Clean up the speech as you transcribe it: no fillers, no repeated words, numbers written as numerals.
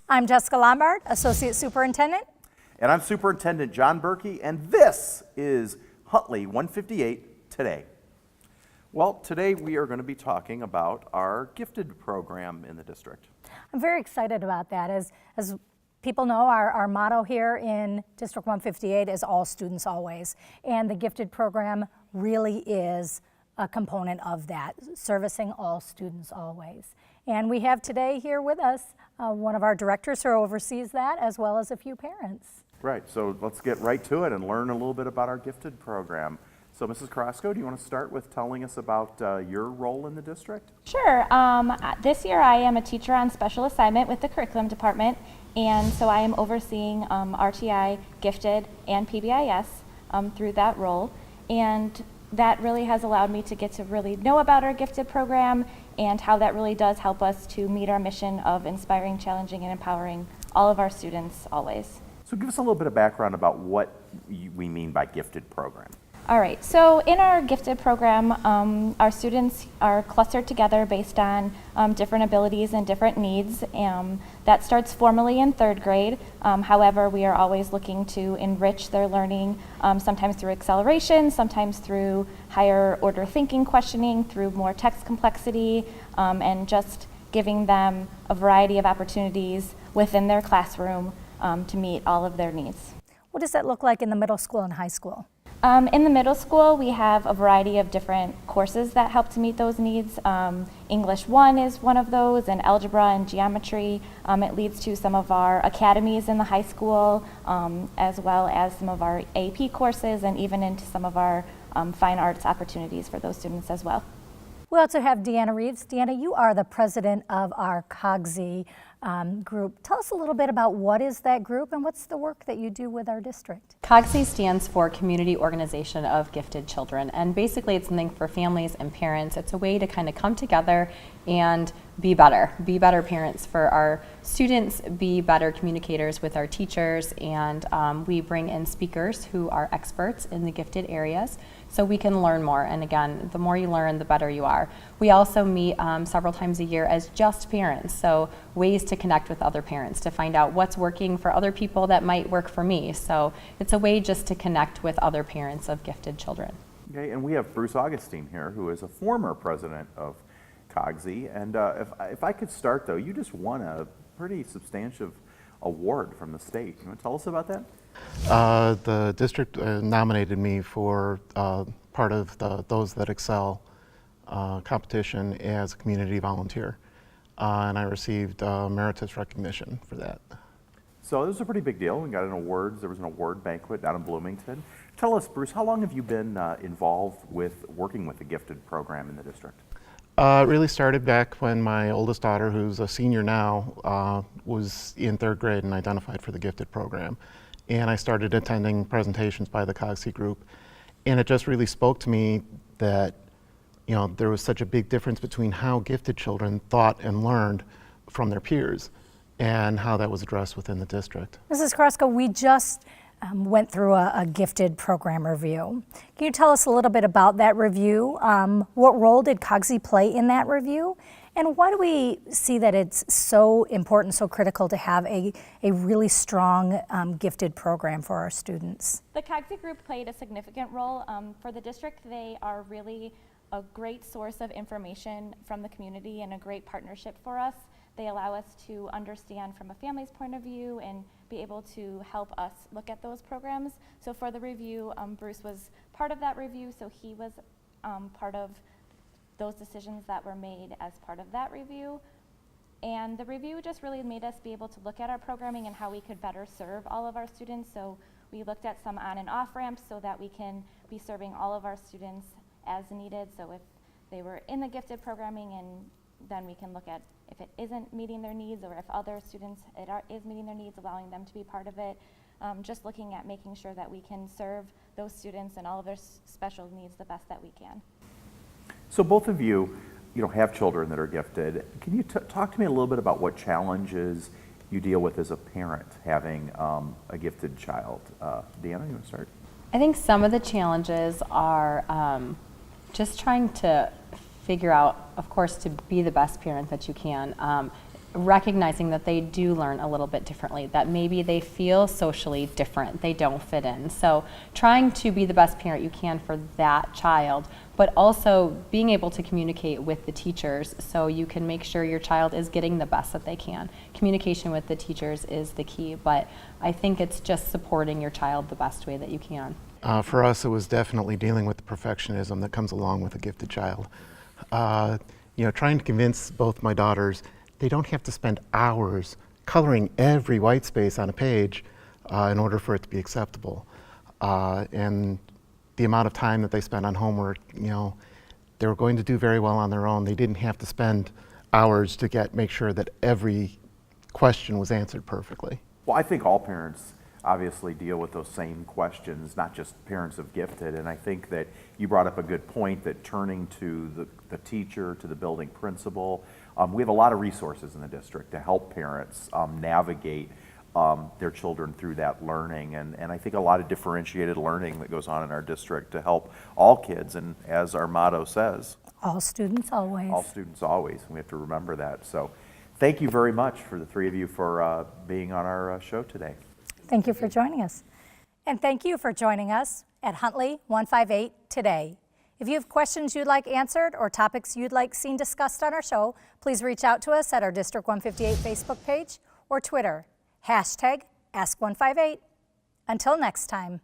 I'm Jessica Lombard, Associate Superintendent. And I'm Superintendent John Berkey, and this is Huntley 158 Today. Well, today we are going to be talking about our gifted program in the district. I'm very excited about that. As people know, our motto here in District 158 is all students always. And the gifted program really is a component of that, servicing all students always. And we have today here with us one of our directors who oversees that, as well as a few parents. Right, so let's get right to it and learn a little bit about our gifted program. So Mrs. Carrasco, do you want to start with telling us about your role in the district? Sure. This year I am a teacher on special assignment with the curriculum department, and so I am overseeing RTI, gifted, and PBIS through that role. And that really has allowed me to get to really know about our gifted program and how that really does help us to meet our mission of inspiring, challenging, and empowering all of our students always. So give us a little bit of background about what we mean by gifted program. All right, so in our gifted program, our students are clustered together based on different abilities and different needs. That starts formally in third grade. However, we are always looking to enrich their learning, sometimes through acceleration, sometimes through higher order thinking, questioning, through more text complexity, and just giving them a variety of opportunities within their classroom to meet all of their needs. What does that look like in the middle school and high school? In the middle school, we have a variety of different courses that help to meet those needs. English 1 is one of those, and algebra and geometry. It leads to some of our academies in the high school, as well as some of our AP courses, and even into some of our fine arts opportunities for those students as well. We also have Deena Reeves. Deena, you are the president of our COGC group. Tell us a little bit about what is that group and what's the work that you do with our district. COGC stands for Community Organization of Gifted Children, and basically it's something for families and parents. It's a way to kind of come together and be better parents for our students, be better communicators with our teachers, and we bring in speakers who are experts in the gifted areas so we can learn more. And again, the more you learn, the better you are. We also meet several times a year as just parents, so ways to connect with other parents to find out what's working for other people that might work for me. So it's a way just to connect with other parents of gifted children. Okay, and we have Bruce Augustine here, who is a former president of COGC. And if I could start, though, you just won a pretty substantive award from the state. You want to tell us about that? The district nominated me for part of the Those That Excel competition as a community volunteer, and I received meritorious recognition for that. So this was a pretty big deal. We got an award. There was an award banquet down in Bloomington. Tell us, Bruce, how long have you been involved with working with the gifted program in the district? It really started back when my oldest daughter, who's a senior now, was in third grade and identified for the gifted program. And I started attending presentations by the COGC group. And it just really spoke to me that, you know, there was such a big difference between how gifted children thought and learned from their peers and how that was addressed within the district. Mrs. Carrasco, we just went through a gifted program review. Can you tell us a little bit about that review? What role did COGC play in that review? And why do we see that it's so important, so critical to have a really strong gifted program for our students? The COGC group played a significant role. For the district, they are really a great source of information from the community and a great partnership for us. They allow us to understand from a family's point of view and be able to help us look at those programs. So for the review, Bruce was part of that review, so he was part of those decisions that were made as part of that review. And the review just really made us be able to look at our programming and how we could better serve all of our students. So we looked at some on and off ramps so that we can be serving all of our students as needed. So if they were in the gifted programming, and then we can look at if it isn't meeting their needs, or if other students is meeting their needs, allowing them to be part of it. Just looking at making sure that we can serve those students and all of their special needs the best that we can. So both of you, have children that are gifted. Can you talk to me a little bit about what challenges you deal with as a parent having a gifted child? Deena, you want to start? I think some of the challenges are just trying to figure out, of course, to be the best parent that you can. recognizing that they do learn a little bit differently, that maybe they feel socially different, they don't fit in. So trying to be the best parent you can for that child, but also being able to communicate with the teachers so you can make sure your child is getting the best that they can. Communication with the teachers is the key, but I think it's just supporting your child the best way that you can. For us, it was definitely dealing with the perfectionism that comes along with a gifted child. Trying to convince both my daughters they don't have to spend hours coloring every white space on a page in order for it to be acceptable. And the amount of time that they spend on homework, they were going to do very well on their own. They didn't have to spend hours to make sure that every question was answered perfectly. Well, I think all parents obviously deal with those same questions, not just parents of gifted. And I think that you brought up a good point that turning to the teacher, to the building principal, we have a lot of resources in the district to help parents navigate their children through that learning. And I think a lot of differentiated learning that goes on in our district to help all kids. And as our motto says, All students always. all students always. And we have to remember that. So thank you very much for the three of you for being on our show today. Thank you for joining us. And thank you for joining us at Huntley 158 today. If you have questions you'd like answered or topics you'd like seen discussed on our show, please reach out to us at our District 158 Facebook page or Twitter, #Ask158. Until next time.